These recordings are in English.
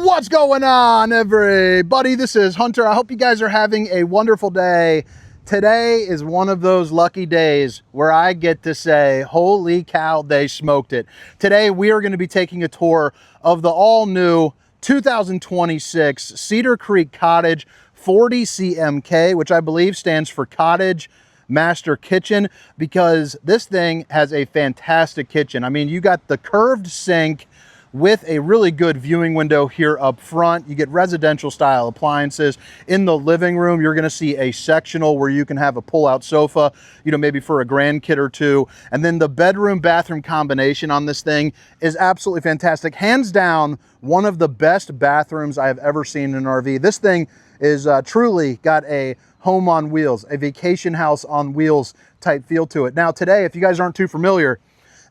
What's going on, everybody? This is Hunter. I hope you guys are having a wonderful day. Today is one of those lucky days where I get to say, holy cow, they smoked it. Today, we are going to be taking a tour of the all-new 2026 Cedar Creek Cottage 40CMK, which I believe stands for Cottage Master Kitchen, because this thing has a fantastic kitchen. I mean, you got the curved sink with a really good viewing window here up front. You get residential style appliances. In the living room, you're gonna see a sectional where you can have a pull-out sofa, you know, maybe for a grandkid or two. And then the bedroom bathroom combination on this thing is absolutely fantastic. Hands down, one of the best bathrooms I have ever seen in an RV. This thing is truly got a home on wheels, a vacation house on wheels type feel to it. Now today, if you guys aren't too familiar,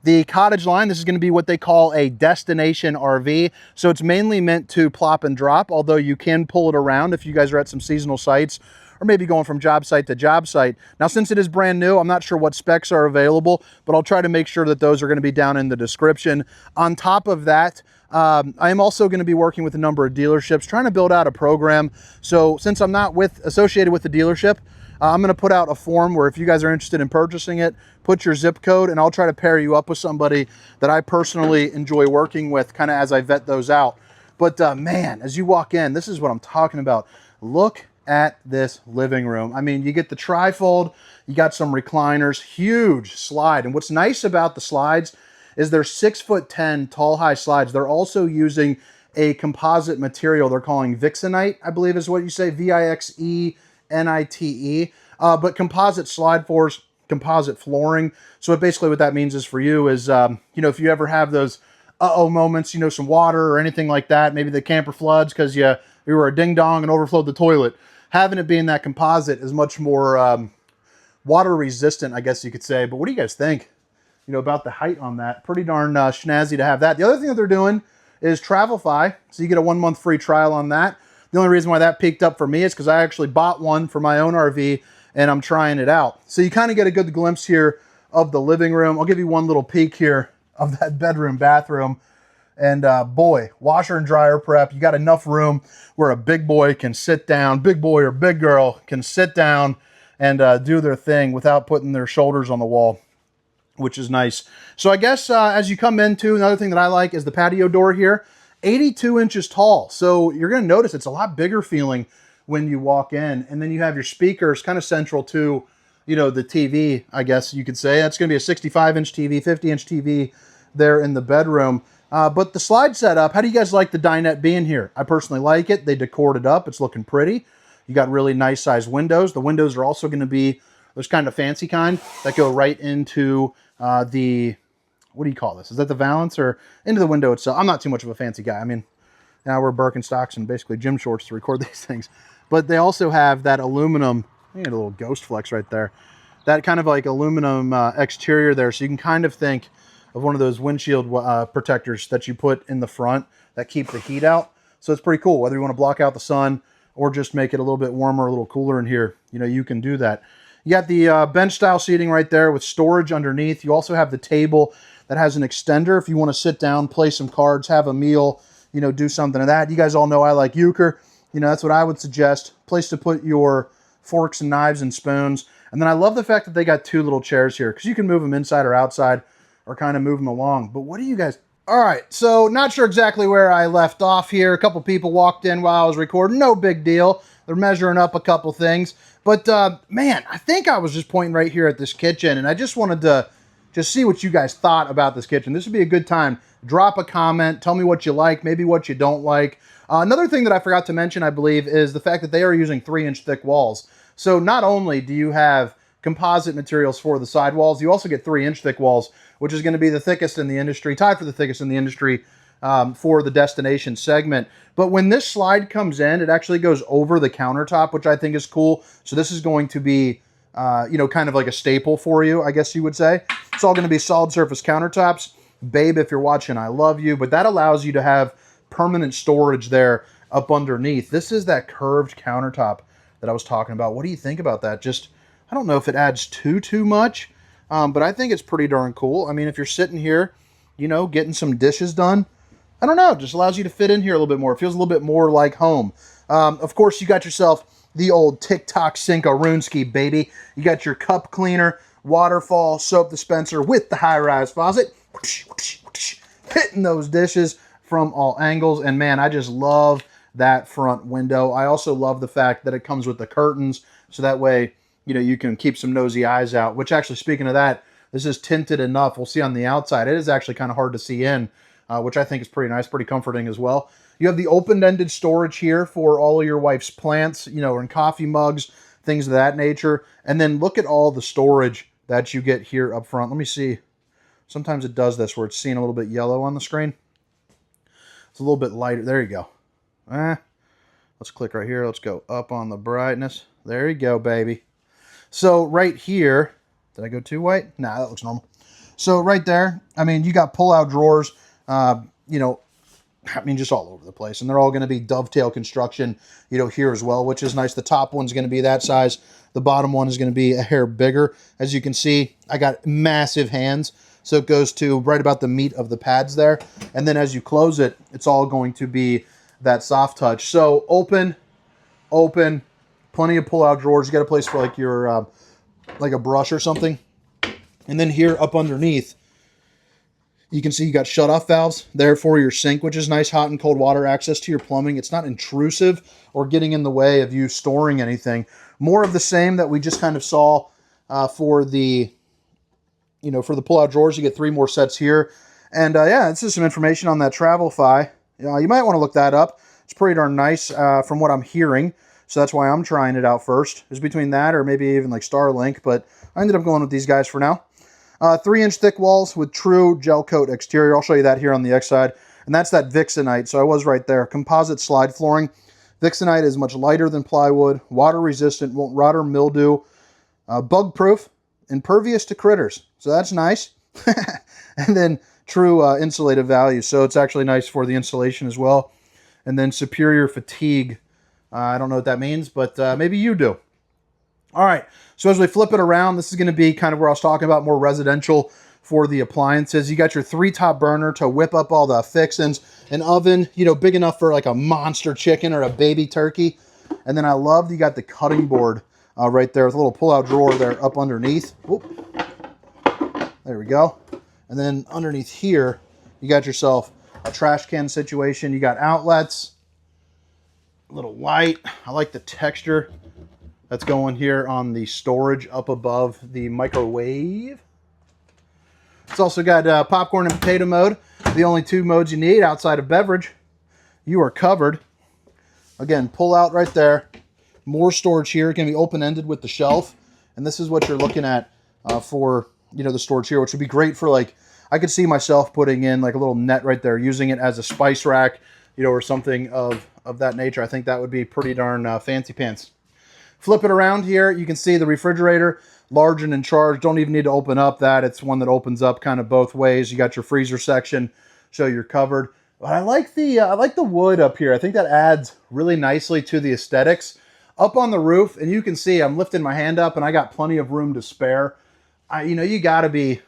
the Cottage line, this is going to be what they call a destination RV. So it's mainly meant to plop and drop, although you can pull it around if you guys are at some seasonal sites or maybe going from job site to job site. Now, since it is brand new, I'm not sure what specs are available, but I'll try to make sure that those are going to be down in the description. On top of that, I am also going to be working with a number of dealerships, trying to build out a program. So since I'm not associated with the dealership, I'm going to put out a form where if you guys are interested in purchasing it, put your zip code and I'll try to pair you up with somebody that I personally enjoy working with kind of as I vet those out. But man, as you walk in, this is what I'm talking about. Look at this living room. I mean, you get the trifold, you got some recliners, huge slide. And what's nice about the slides is they're 6'10" tall, high slides. They're also using a composite material they're calling Vixenite, I believe is what you say, Vixenite. But composite slide floors, composite flooring. So basically what that means is for you is, you know, if you ever have those uh-oh moments, you know, some water or anything like that, maybe the camper floods because you were a ding-dong and overflowed the toilet, having it being that composite is much more water resistant, I guess you could say. But what do you guys think, you know, about the height on that? Pretty darn snazzy to have that. The other thing that they're doing is Travelfy, so you get a 1-month free trial on that. The only reason why that peaked up for me is because I actually bought one for my own RV and I'm trying it out. So you kind of get a good glimpse here of the living room. I'll give you one little peek here of that bedroom, bathroom. And boy, washer and dryer prep. You got enough room where a big boy can sit down, big boy or big girl can sit down and do their thing without putting their shoulders on the wall, which is nice. So I guess as you come into, another thing that I like is the patio door here. 82 inches tall. So you're going to notice it's a lot bigger feeling when you walk in. And then you have your speakers kind of central to, you know, the TV, I guess you could say. That's going to be a 65-inch TV, 50-inch TV there in the bedroom. But the slide setup, how do you guys like the dinette being here? I personally like it. They decored it up. It's looking pretty. You got really nice sized windows. The windows are also going to be those kind of fancy kind that go right into the... what do you call this? Is that the valance or into the window itself? I'm not too much of a fancy guy. I mean, now we're Birkenstocks and basically gym shorts to record these things. But they also have that aluminum, I need a little ghost flex right there. That kind of like aluminum exterior there. So you can kind of think of one of those windshield protectors that you put in the front that keep the heat out. So it's pretty cool. Whether you want to block out the sun or just make it a little bit warmer, a little cooler in here, you know, you can do that. You got the bench style seating right there with storage underneath. You also have the table that has an extender if you want to sit down, play some cards, have a meal, you know, do something of that. You guys all know I like euchre. You know, that's what I would suggest. Place to put your forks and knives and spoons. And then I love the fact that they got 2 little chairs here because you can move them inside or outside or kind of move them along. But what do you guys... All right, so not sure exactly where I left off here. A couple people walked in while I was recording. No big deal. They're measuring up a couple things. But, man, I think I was just pointing right here at this kitchen, and I just wanted to just see what you guys thought about this kitchen. This would be a good time. Drop a comment. Tell me what you like, maybe what you don't like. Another thing that I forgot to mention, I believe, is the fact that they are using 3-inch thick walls. So not only do you have composite materials for the sidewalls, you also get 3-inch thick walls, which is going to be the thickest in the industry, tied for the thickest in the industry for the destination segment. But when this slide comes in, it actually goes over the countertop, which I think is cool. So this is going to be you know, kind of like a staple for you, I guess you would say. It's all going to be solid surface countertops. Babe, if you're watching, I love you. But that allows you to have permanent storage there up underneath. This is that curved countertop that I was talking about. What do you think about that? Just, I don't know if it adds too much, but I think it's pretty darn cool. I mean, if you're sitting here, you know, getting some dishes done, I don't know, it just allows you to fit in here a little bit more. It feels a little bit more like home. Of course, you got yourself the old TikTok Sinkarooski, baby. You got your cup cleaner, waterfall, soap dispenser with the high-rise faucet. Hitting those dishes from all angles. And man, I just love that front window. I also love the fact that it comes with the curtains, so that way, you know, you can keep some nosy eyes out, which actually, speaking of that, this is tinted enough. We'll see on the outside. It is actually kind of hard to see in, which I think is pretty nice, pretty comforting as well. You have the open-ended storage here for all of your wife's plants, you know, and coffee mugs, things of that nature. And then look at all the storage that you get here up front. Let me see. Sometimes it does this where it's seen a little bit yellow on the screen. It's a little bit lighter. There you go. Let's click right here. Let's go up on the brightness. There you go, baby. So right here, did I go too white? Nah, that looks normal. So right there, I mean, you got pull-out drawers, you know, I mean, just all over the place. And they're all going to be dovetail construction, you know, here as well, which is nice. The top one's going to be that size. The bottom one is going to be a hair bigger. As you can see, I got massive hands. So it goes to right about the meat of the pads there. And then as you close it, it's all going to be that soft touch. So open, plenty of pull-out drawers. You got a place for like your, like a brush or something. And then here up underneath, you can see you got shut-off valves there for your sink, which is nice hot and cold water access to your plumbing. It's not intrusive or getting in the way of you storing anything. More of the same that we just kind of saw for the, you know, for the pull-out drawers. You get 3 more sets here. And yeah, this is some information on that Travelify. You might want to look that up. It's pretty darn nice from what I'm hearing. So that's why I'm trying it out first. It's between that or maybe even like Starlink, but I ended up going with these guys for now. 3-inch thick walls with true gel coat exterior. I'll show you that here on the X side. And that's that Vixenite. So I was right there. Composite slide flooring. Vixenite is much lighter than plywood, water resistant, won't rot or mildew, bug proof, impervious to critters. So that's nice. And then true insulative value. So it's actually nice for the insulation as well. And then superior fatigue. I don't know what that means, but maybe you do. All right, so as we flip it around, this is going to be kind of where I was talking about, more residential for the appliances. You got your 3-top burner to whip up all the fixins, an oven, you know, big enough for like a monster chicken or a baby turkey. And then I love you got the cutting board right there with a little pull-out drawer there up underneath. Oop. There we go. And then underneath here, you got yourself a trash can situation. You got outlets, a little light. I like the texture that's going here on the storage up above the microwave. It's also got popcorn and potato mode, the only 2 modes you need outside of beverage. You are covered. Again, pull out right there. More storage here. It can be open-ended with the shelf. And this is what you're looking at for, you know, the storage here, which would be great for, like, I could see myself putting in like a little net right there, using it as a spice rack, you know, or something of that nature. I think that would be pretty darn fancy pants. Flip it around here, you can see the refrigerator, large and in charge. Don't even need to open up that. It's one that opens up kind of both ways. You got your freezer section, so you're covered. But I like the wood up here. I think that adds really nicely to the aesthetics. Up on the roof, and you can see I'm lifting my hand up, and I got plenty of room to spare. You know, you gotta be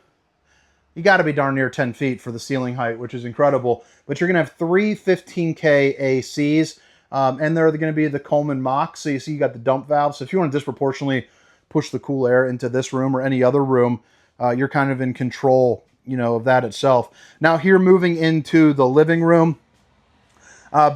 darn near 10 feet for the ceiling height, which is incredible. But you're gonna have 3 15K ACs. And they're going to be the Coleman Mach. So you see you got the dump valve. So if you want to disproportionately push the cool air into this room or any other room, you're kind of in control, you know, of that itself. Now here, moving into the living room.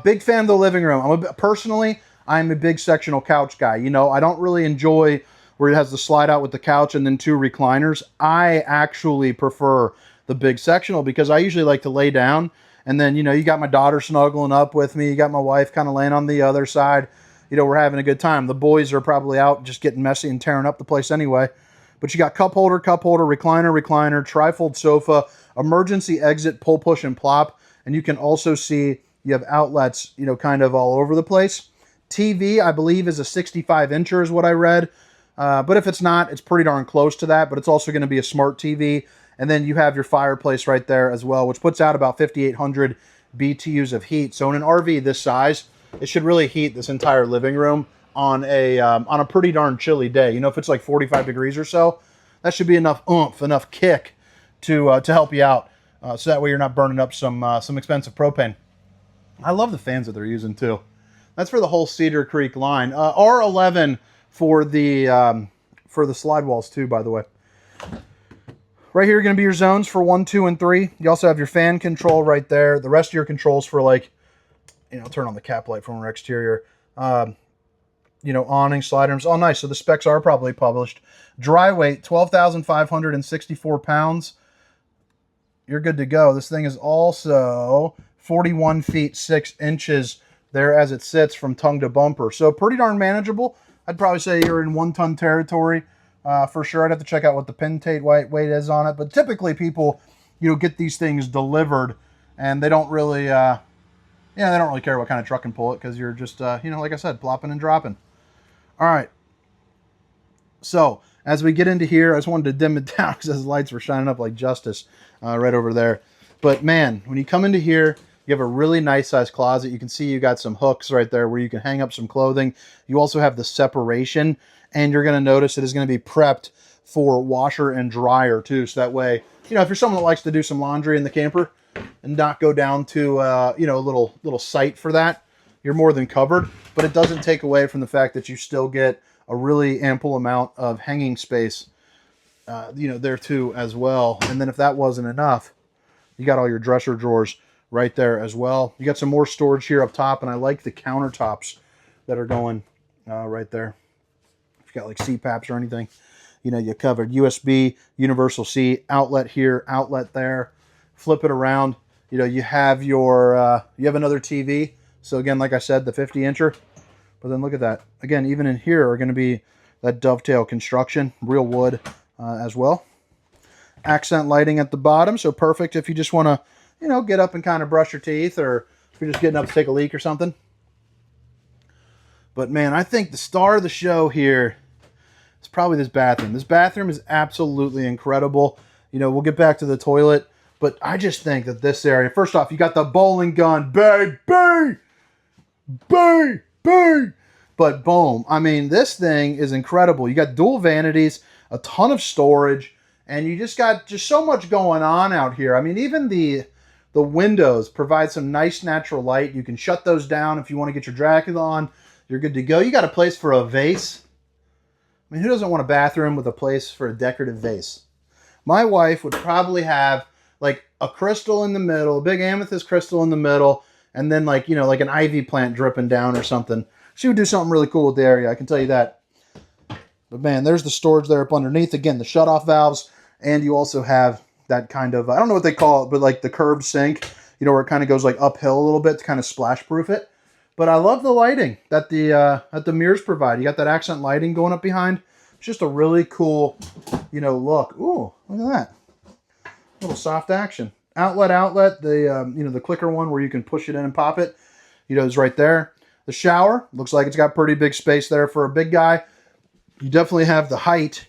Big fan of the living room. Personally, I'm a big sectional couch guy. You know, I don't really enjoy where it has the slide out with the couch and then 2 recliners. I actually prefer the big sectional because I usually like to lay down. And then, you know, you got my daughter snuggling up with me. You got my wife kind of laying on the other side. You know, we're having a good time. The boys are probably out just getting messy and tearing up the place anyway. But you got cup holder, recliner, trifold sofa, emergency exit, pull, push, and plop. And you can also see you have outlets, you know, kind of all over the place. TV, I believe, is a 65-incher is what I read. But if it's not, it's pretty darn close to that. But it's also going to be a smart TV. And then you have your fireplace right there as well, which puts out about 5,800 BTUs of heat. So in an RV this size, it should really heat this entire living room on a pretty darn chilly day. You know, if it's like 45 degrees or so, that should be enough oomph, enough kick to help you out so that way you're not burning up some expensive propane. I love the fans that they're using too. That's for the whole Cedar Creek line. R11 for the slide walls too, by the way. Right here are going to be your zones for 1, 2, and 3. You also have your fan control right there. The rest of your controls for, like, you know, turn on the cap light from our exterior. You know, awning, slide arms. Oh, nice. So the specs are probably published. Dry weight, 12,564 pounds. You're good to go. This thing is also 41 feet 6 inches there as it sits from tongue to bumper. So pretty darn manageable. I'd probably say you're in 1-ton territory for sure. I'd have to check out what the pintate weight is on it. But typically people, you know, get these things delivered and they don't really, they don't really care what kind of truck can pull it because you're just, you know, like I said, plopping and dropping. All right. So as we get into here, I just wanted to dim it down because those lights were shining up like justice right over there. But man, when you come into here, you have a really nice sized closet. You can see you got some hooks right there where you can hang up some clothing. You also have the separation, and you're going to notice it is going to be prepped for washer and dryer too. So that way, you know, if you're someone that likes to do some laundry in the camper and not go down to, you know, a little site for that, you're more than covered. But it doesn't take away from the fact that you still get a really ample amount of hanging space, you know, there too as well. And then if that wasn't enough, you got all your dresser drawers right there as well. You got some more storage here up top, and I like the countertops that are going right there. If you got like CPAPs or anything, you know, you covered. USB, universal C, outlet here, outlet there. Flip it around. You know, you have your, you have another TV. So again, like I said, the 50-incher. But then look at that. Again, even in here are going to be that dovetail construction, real wood as well. Accent lighting at the bottom, so perfect if you just want to, you know, get up and kind of brush your teeth, or if you're just getting up to take a leak or something. But man, I think the star of the show here is probably this bathroom. This bathroom is absolutely incredible. You know, we'll get back to the toilet, but I just think that this area, first off, you got the bowling gun, baby, baby. But boom, I mean, this thing is incredible. You got dual vanities, a ton of storage, and you just got so much going on out here. I mean, even the windows provide some nice natural light. You can shut those down if you want to get your Dracula on. You're good to go. You got a place for a vase. I mean, who doesn't want a bathroom with a place for a decorative vase? My wife would probably have like a crystal in the middle, a big amethyst crystal in the middle, and then like, you know, like an ivy plant dripping down or something. She would do something really cool with the area, I can tell you that. But man, there's the storage there up underneath. Again, the shutoff valves. And you also have that kind of, I don't know what they call it, but like the curved sink, you know, where it kind of goes like uphill a little bit to kind of splash proof it. But I love the lighting that the mirrors provide. You got that accent lighting going up behind. It's just a really cool, you know, look. Ooh, look at that. A little soft action. Outlet, the, you know, the clicker one where you can push it in and pop it, you know, is right there. The shower, looks like it's got pretty big space there for a big guy. You definitely have the height.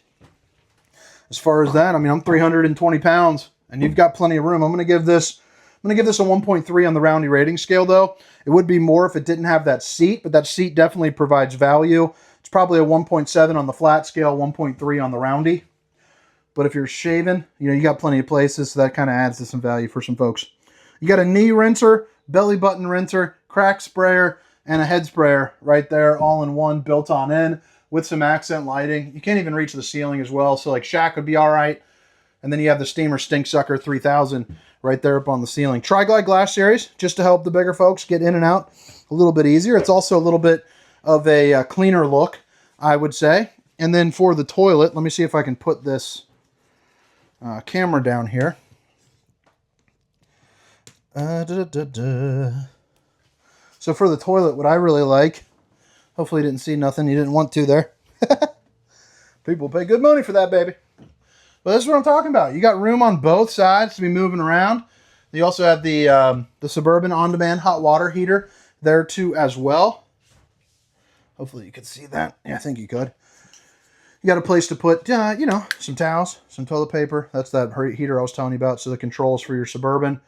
As far as that, I mean, I'm 320 pounds, and you've got plenty of room. I'm going to give this a 1.3 on the Roundy rating scale, though. It would be more if it didn't have that seat, but that seat definitely provides value. It's probably a 1.7 on the flat scale, 1.3 on the Roundy. But if you're shaving, you know, you got plenty of places, so that kind of adds to some value for some folks. You got a knee rinser, belly button rinser, crack sprayer, and a head sprayer right there, all in one, built on in, with some accent lighting. You can't even reach the ceiling as well, so like Shaq would be all right. And then you have the Steamer Stink Sucker 3000 right there up on the ceiling. Tri-Glide glass series, just to help the bigger folks get in and out a little bit easier. It's also a little bit of a cleaner look, I would say. And then for the toilet, let me see if I can put this camera down here. So for the toilet, what I really like, hopefully you didn't see nothing you didn't want to there. People pay good money for that, baby. But this is what I'm talking about. You got room on both sides to be moving around. You also have the Suburban on-demand hot water heater there too as well. Hopefully you could see that. Yeah, I think you could. You got a place to put, you know, some towels, some toilet paper. That's that heater I was telling you about. So the controls for your Suburban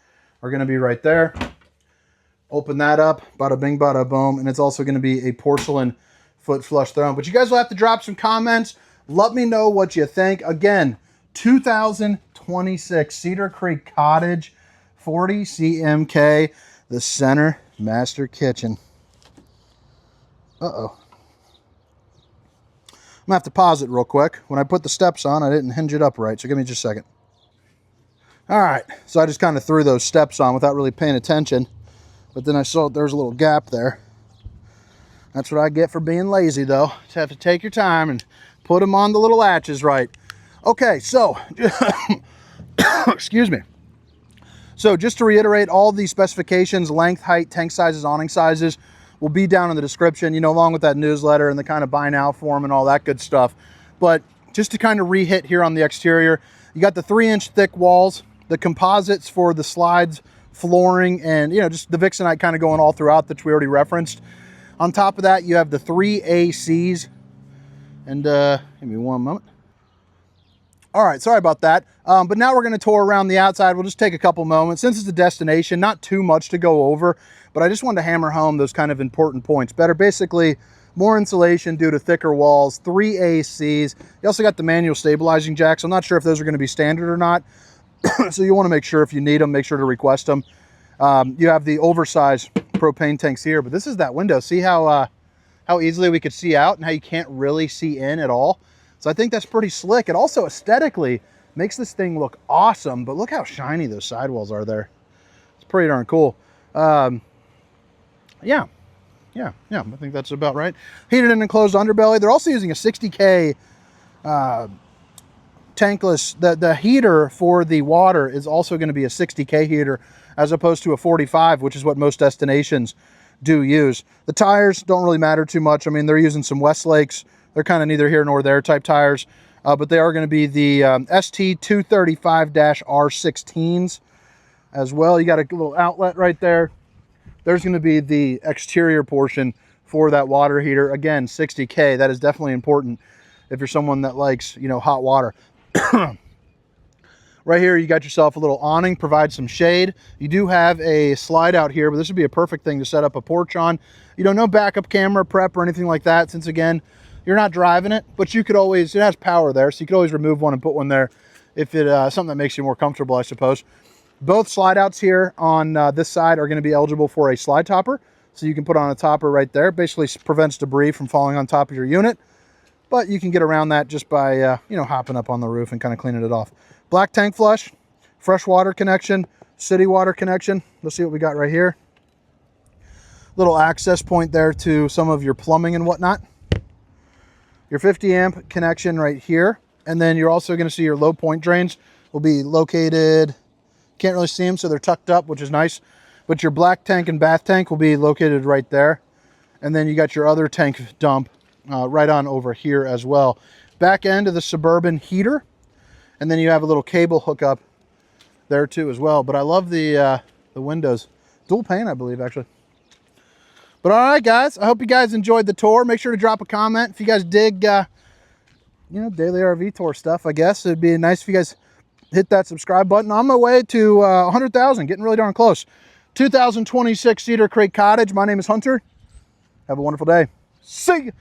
are going to be right there. Open that up, bada bing, bada boom, and it's also going to be a porcelain foot flush throne. But you guys will have to drop some comments. Let me know what you think. Again, 2020 2026 Cedar Creek Cottage 40CMK, the center master kitchen. Uh-oh. I'm gonna have to pause it real quick. When I put the steps on, I didn't hinge it up right, so give me just a second. All right, so I just kind of threw those steps on without really paying attention, but then I saw there's a little gap there. That's what I get for being lazy, though. Just have to take your time and put them on the little latches right. Okay, so, excuse me. So just to reiterate, all these specifications, length, height, tank sizes, awning sizes, will be down in the description, you know, along with that newsletter and the kind of buy now form and all that good stuff. But just to kind of re-hit here on the exterior, you got the 3-inch thick walls, the composites for the slides, flooring, and, you know, just the Vixenite kind of going all throughout, that we already referenced. On top of that, you have the 3 ACs. And give me one moment. All right, sorry about that. But now we're going to tour around the outside. We'll just take a couple moments. Since it's a destination, not too much to go over, but I just wanted to hammer home those kind of important points. Basically, more insulation due to thicker walls, 3 ACs. You also got the manual stabilizing jacks. I'm not sure if those are going to be standard or not. So you want to make sure, if you need them, make sure to request them. You have the oversized propane tanks here, but this is that window. See how easily we could see out and how you can't really see in at all? So I think that's pretty slick. It also aesthetically makes this thing look awesome, but look how shiny those sidewalls are there. It's pretty darn cool. Yeah, I think that's about right. Heated and enclosed underbelly. They're also using a 60K tankless. The heater for the water is also going to be a 60K heater as opposed to a 45, which is what most destinations do use. The tires don't really matter too much. I mean, they're using some Westlakes. They're kind of neither here nor there type tires, but they are going to be the ST235-R16s as well. You got a little outlet right there. There's going to be the exterior portion for that water heater. Again, 60K. That is definitely important if you're someone that likes, you know, hot water. Right here, you got yourself a little awning, provide some shade. You do have a slide out here, but this would be a perfect thing to set up a porch on. You know, no backup camera prep or anything like that, since again, you're not driving it, but you could always, it has power there, so you could always remove one and put one there if it something that makes you more comfortable, I suppose. Both slide outs here on this side are going to be eligible for a slide topper, so you can put on a topper right there. Basically prevents debris from falling on top of your unit, but you can get around that just by you know, hopping up on the roof and kind of cleaning it off. Black tank flush, fresh water connection, city water connection. Let's see what we got right here. Little access point there to some of your plumbing and whatnot. Your 50 amp connection right here. And then you're also going to see your low point drains will be located, can't really see them, so they're tucked up, which is nice. But your black tank and bath tank will be located right there. And then you got your other tank dump right on over here as well. Back end of the Suburban heater. And then you have a little cable hookup there too as well. But I love the windows. Dual pane, I believe, actually. But all right, guys, I hope you guys enjoyed the tour. Make sure to drop a comment if you guys dig, you know, daily RV tour stuff, I guess. It'd be nice if you guys hit that subscribe button. On my way to 100,000, getting really darn close. 2026 Cedar Creek Cottage. My name is Hunter. Have a wonderful day. See you.